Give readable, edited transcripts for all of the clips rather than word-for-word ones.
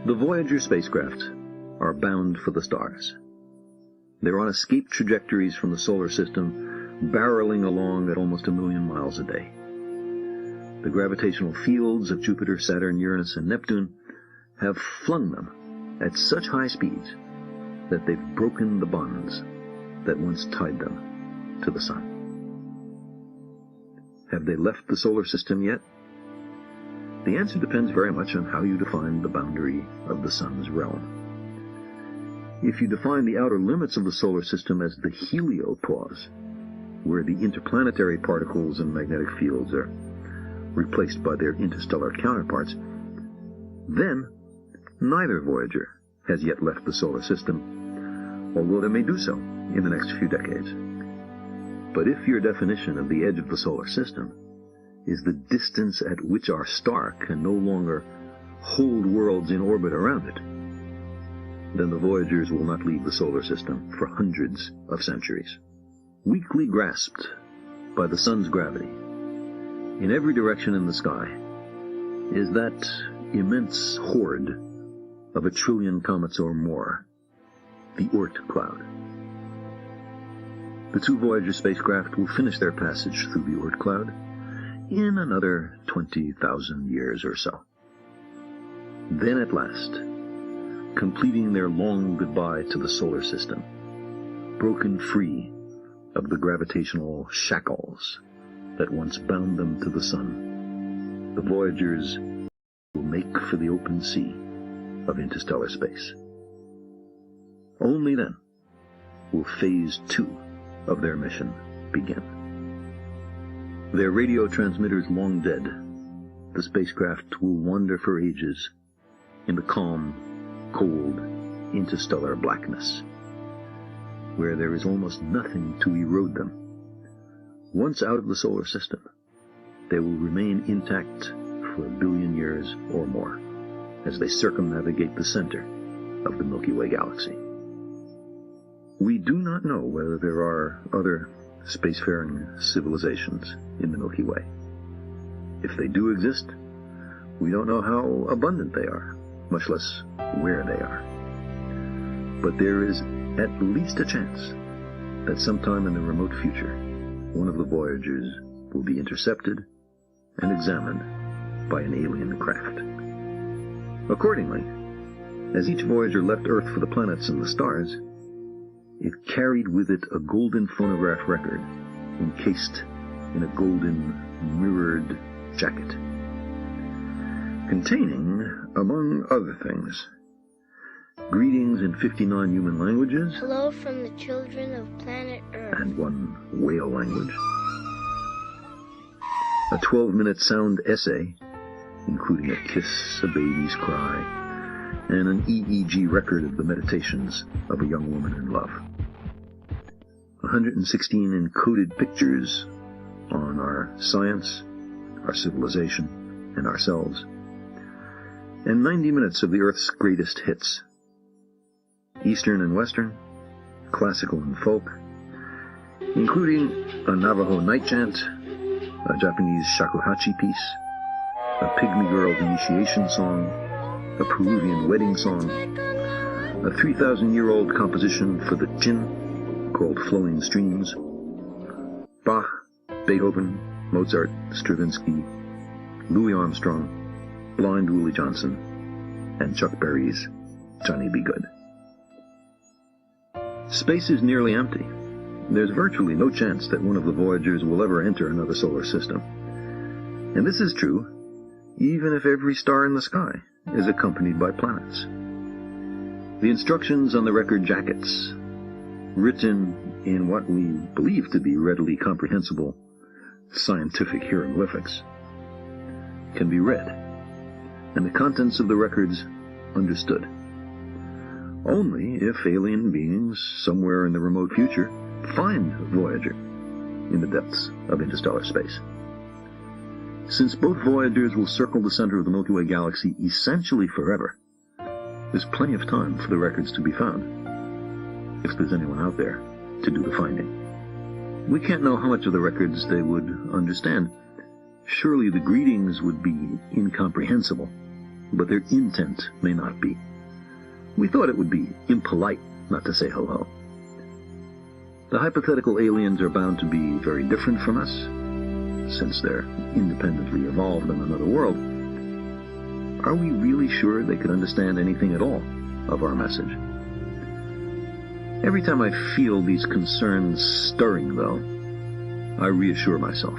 The Voyager spacecraft are bound for the stars. They're on escape trajectories from the solar system, barreling along at almost 1 million miles a day. The gravitational fields of Jupiter, Saturn, Uranus, and Neptune have flung them at such high speeds that they've broken the bonds that once tied them to the sun. Have they left the solar system yet? The answer depends very much on how you define the boundary of the sun's realm. If you define the outer limits of the solar system as the heliopause, where the interplanetary particles and magnetic fields are replaced by their interstellar counterparts, then neither Voyager has yet left the solar system, although they may do so in the next few decades. But if your definition of the edge of the solar system is the distance at which our star can no longer hold worlds in orbit around it, then the Voyagers will not leave the solar system for hundreds of centuries. Weakly grasped by the sun's gravity, in every direction in the sky, is that immense horde of 1 trillion comets or more, the Oort cloud. The 2 Voyager spacecraft will finish their passage through the Oort cloud in another 20,000 years or so. Then at last, completing their long goodbye to the solar system, broken free of the gravitational shackles that once bound them to the sun, the Voyagers will make for the open sea of interstellar space. Only then will Phase 2 of their mission begin. Their radio transmitters long dead, the spacecraft will wander for ages in the calm, cold, interstellar blackness, where there is almost nothing to erode them. Once out of the solar system, they will remain intact for 1 billion years or more as they circumnavigate the center of the Milky Way galaxy. We do not know whether there are other spacefaring civilizations in the Milky Way. If they do exist, we don't know how abundant they are, much less where they are. But there is at least a chance that sometime in the remote future, one of the Voyagers will be intercepted and examined by an alien craft. Accordingly, as each Voyager left Earth for the planets and the stars, it carried with it a golden phonograph record encased in a golden mirrored jacket, containing, among other things, greetings in 59 human languages. Hello from the children of planet Earth. And 1 whale language. A 12-minute sound essay, including a kiss, a baby's cry, and an EEG record of the meditations of a young woman in love. 116 encoded pictures on our science, our civilization, and ourselves. And 90 minutes of the Earth's greatest hits. Eastern and Western, classical and folk, including a Navajo night chant, a Japanese shakuhachi piece, a pygmy girl's initiation song, a Peruvian wedding song, a 3,000-year-old composition for the Jinn called Flowing Streams, Bach, Beethoven, Mozart, Stravinsky, Louis Armstrong, Blind Willie Johnson, and Chuck Berry's Johnny B. Good. Space is nearly empty. There's virtually no chance that one of the Voyagers will ever enter another solar system. And this is true even if every star in the sky is accompanied by planets. The instructions on the record jackets, written in what we believe to be readily comprehensible scientific hieroglyphics, can be read, and the contents of the records understood. Only if alien beings somewhere in the remote future find Voyager in the depths of interstellar space. Since both Voyagers will circle the center of the Milky Way galaxy essentially forever, there's plenty of time for the records to be found, if there's anyone out there to do the finding. We can't know how much of the records they would understand. Surely the greetings would be incomprehensible, but their intent may not be. We thought it would be impolite not to say hello. The hypothetical aliens are bound to be very different from us, since they're independently evolved in another world. Are we really sure they could understand anything at all of our message? Every time I feel these concerns stirring, though, I reassure myself.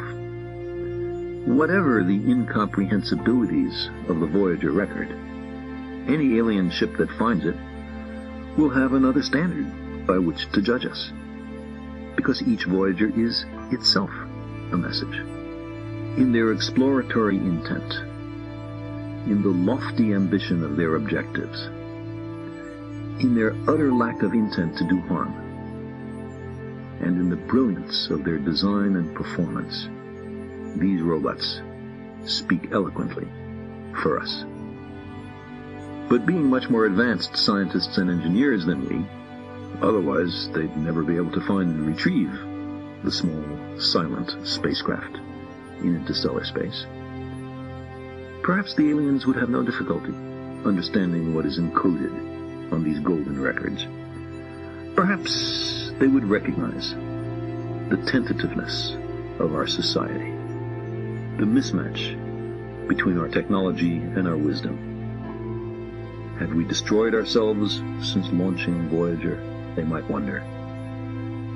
Whatever the incomprehensibilities of the Voyager record, any alien ship that finds it will have another standard by which to judge us, because each Voyager is itself a message. In their exploratory intent, in the lofty ambition of their objectives, in their utter lack of intent to do harm, and in the brilliance of their design and performance, these robots speak eloquently for us. But being much more advanced scientists and engineers than we, otherwise they'd never be able to find and retrieve the small, silent spacecraft in interstellar space. Perhaps the aliens would have no difficulty understanding what is encoded on these golden records. Perhaps they would recognize the tentativeness of our society, the mismatch between our technology and our wisdom. Have we destroyed ourselves since launching Voyager, they might wonder?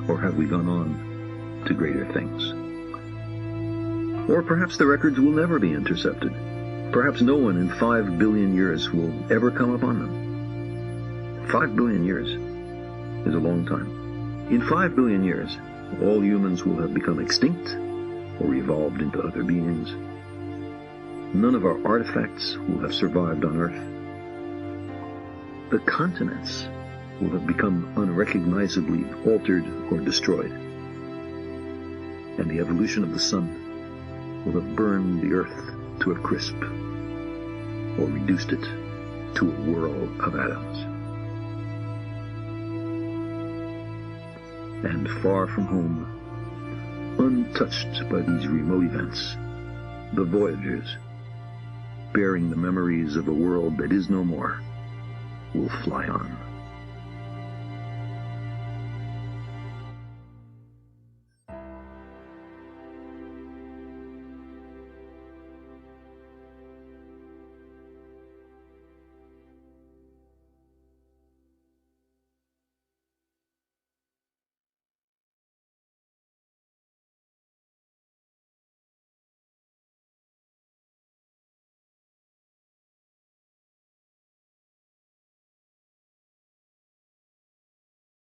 Or have we gone on to greater things? Or perhaps the records will never be intercepted. Perhaps no one in 5 billion years will ever come upon them. 5 billion years is a long time. In 5 billion years, all humans will have become extinct or evolved into other beings. None of our artifacts will have survived on Earth. The continents will have become unrecognizably altered or destroyed. And the evolution of the sun will have burned the Earth to a crisp, or reduced it to a whirl of atoms. And far from home, untouched by these remote events, the Voyagers, bearing the memories of a world that is no more, will fly on.